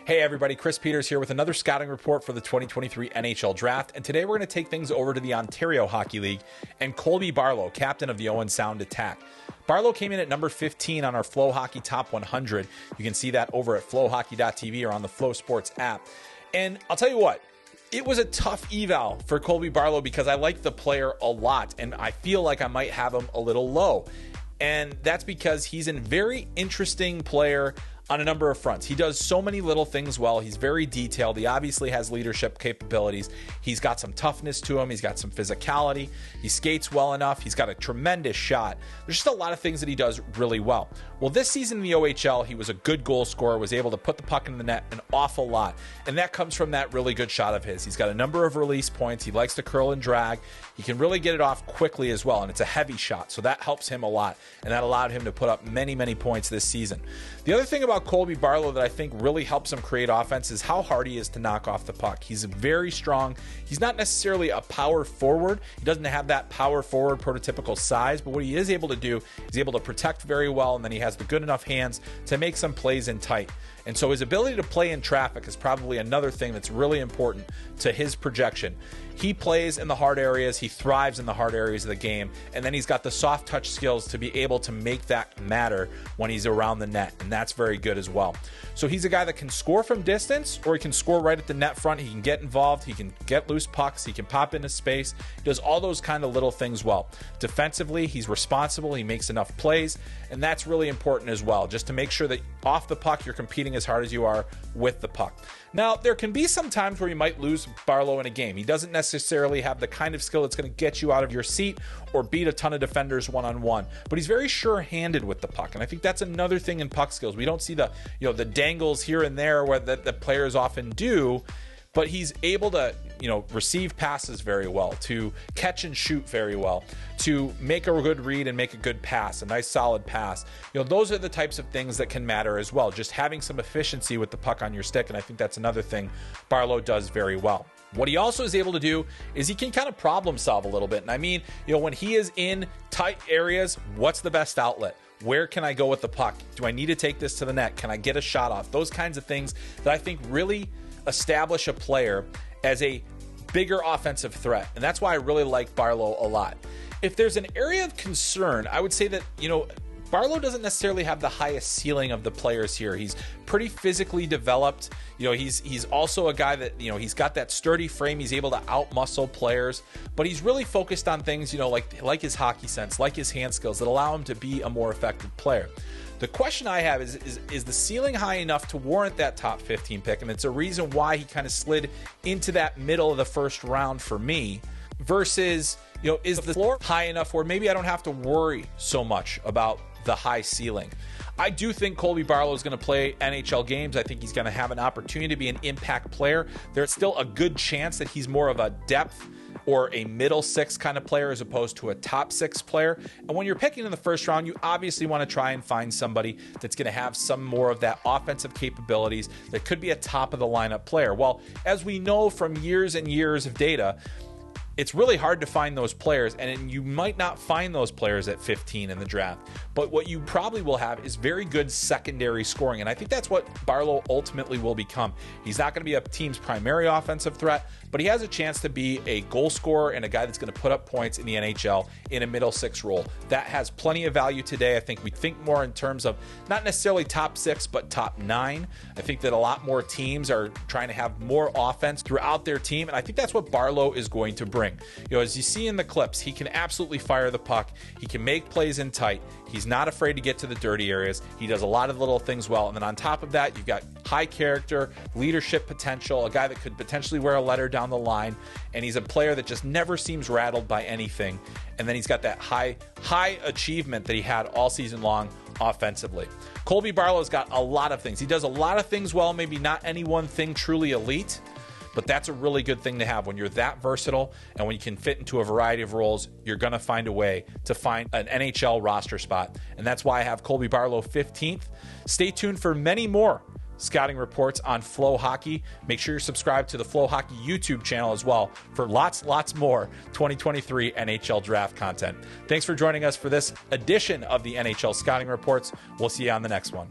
Hey everybody, Chris Peters here with another scouting report for the 2023 NHL Draft, and today we're going to take things over to the Ontario Hockey League and Colby Barlow, captain of the Owen Sound Attack. Barlow came in at number 15 on our FloHockey Top 100. You can see that over at FloHockey.tv or on the Flo Sports app. And I'll tell you what, it was a tough eval for Colby Barlow because I like the player a lot, and I feel like I might have him a little low. And that's because he's a very interesting player on a number of fronts. He does so many little things well. He's very detailed. He obviously has leadership capabilities. He's got some toughness to him. He's got some physicality. He skates well enough. He's got a tremendous shot. There's just a lot of things that he does really well. Well, this season in the OHL, he was a good goal scorer, was able to put the puck in the net an awful lot. And that comes from that really good shot of his. He's got a number of release points. He likes to curl and drag. He can really get it off quickly as well. And it's a heavy shot. So that helps him a lot. And that allowed him to put up many, many points this season. The other thing about Colby Barlow that I think really helps him create offense is how hard he is to knock off the puck. He's very strong. He's not necessarily a power forward. He doesn't have that power forward prototypical size, but what he is able to do is able to protect very well, and then he has the good enough hands to make some plays in tight. And so his ability to play in traffic is probably another thing that's really important to his projection. He plays in the hard areas, he thrives in the hard areas of the game, and then he's got the soft touch skills to be able to make that matter when he's around the net, and that's very good as well. So he's a guy that can score from distance, or he can score right at the net front. He can get involved, he can get loose pucks, he can pop into space. He does all those kind of little things well. Defensively, he's responsible, he makes enough plays, and that's really important as well, just to make sure that off the puck you're competing as hard as you are with the puck. Now, there can be some times where you might lose Barlow in a game. He doesn't necessarily have the kind of skill that's going to get you out of your seat or beat a ton of defenders one-on-one, but he's very sure-handed with the puck, and I think that's another thing in puck skills. We don't see the the dangles here and there where the players often do, but he's able to receive passes very well, to catch and shoot very well, to make a good read and make a good pass, a nice solid pass. Those are the types of things that can matter as well, just having some efficiency with the puck on your stick, and I think that's another thing Barlow does very well. What he also is able to do is he can kind of problem solve a little bit. And I mean, when he is in tight areas, what's the best outlet? Where can I go with the puck? Do I need to take this to the net? Can I get a shot off? Those kinds of things that I think really establish a player as a bigger offensive threat. And that's why I really like Barlow a lot. If there's an area of concern, I would say that, Barlow doesn't necessarily have the highest ceiling of the players here. He's pretty physically developed. He's also a guy that, he's got that sturdy frame. He's able to out-muscle players, but he's really focused on things, like his hockey sense, like his hand skills that allow him to be a more effective player. The question I have is the ceiling high enough to warrant that top 15 pick? And it's a reason why he kind of slid into that middle of the first round for me versus, is the floor high enough where maybe I don't have to worry so much about the high ceiling? I do think Colby Barlow is going to play NHL games. I think he's going to have an opportunity to be an impact player. There's still a good chance that he's more of a depth or a middle six kind of player as opposed to a top six player. And when you're picking in the first round, you obviously want to try and find somebody that's going to have some more of that offensive capabilities that could be a top of the lineup player. Well, as we know from years and years of data, it's really hard to find those players, and you might not find those players at 15 in the draft. But what you probably will have is very good secondary scoring, and I think that's what Barlow ultimately will become. He's not going to be a team's primary offensive threat, but he has a chance to be a goal scorer and a guy that's going to put up points in the NHL in a middle six role. That has plenty of value today. I think we think more in terms of not necessarily top six, but top nine. I think that a lot more teams are trying to have more offense throughout their team, and I think that's what Barlow is going to bring. As you see in the clips, he can absolutely fire the puck. He can make plays in tight. He's not afraid to get to the dirty areas. He does a lot of little things well. And then on top of that, you've got high character, leadership potential, a guy that could potentially wear a letter down the line. And he's a player that just never seems rattled by anything. And then he's got that high achievement that he had all season long offensively. Colby Barlow's got a lot of things. He does a lot of things well, maybe not any one thing truly elite, but that's a really good thing to have. When you're that versatile and when you can fit into a variety of roles, you're going to find a way to find an NHL roster spot. And that's why I have Colby Barlow 15th. Stay tuned for many more scouting reports on FloHockey. Make sure you're subscribed to the FloHockey YouTube channel as well for lots more 2023 NHL Draft content. Thanks for joining us for this edition of the NHL Scouting Reports. We'll see you on the next one.